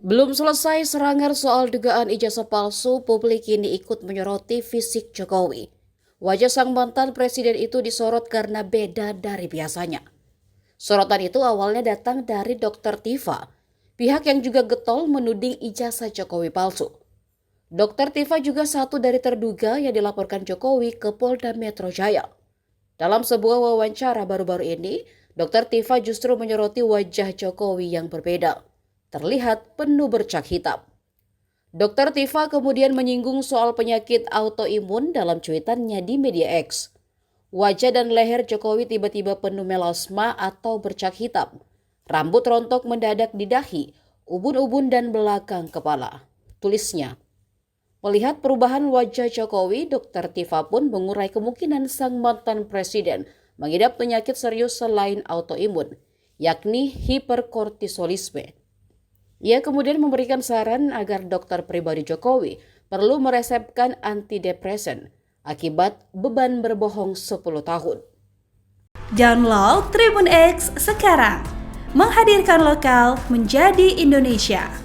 Belum selesai serangan soal dugaan ijazah palsu, publik kini ikut menyoroti fisik Jokowi. Wajah sang mantan presiden itu disorot karena beda dari biasanya. Sorotan itu awalnya datang dari Dr. Tifa, pihak yang juga getol menuding ijazah Jokowi palsu. Dr. Tifa juga satu dari terduga yang dilaporkan Jokowi ke Polda Metro Jaya. Dalam sebuah wawancara baru-baru ini, Dr. Tifa justru menyoroti wajah Jokowi yang berbeda. Terlihat penuh bercak hitam. Dr. Tifa kemudian menyinggung soal penyakit autoimun dalam cuitannya di media X. Wajah dan leher Jokowi tiba-tiba penuh melasma atau bercak hitam. Rambut rontok mendadak di dahi, ubun-ubun dan belakang kepala. Tulisnya, melihat perubahan wajah Jokowi, Dr. Tifa pun mengurai kemungkinan sang mantan presiden mengidap penyakit serius selain autoimun, yakni hiperkortisolisme. Ia kemudian memberikan saran agar dokter pribadi Jokowi perlu meresepkan antidepresan akibat beban berbohong 10 tahun. Download Tribun X sekarang, menghadirkan lokal menjadi Indonesia.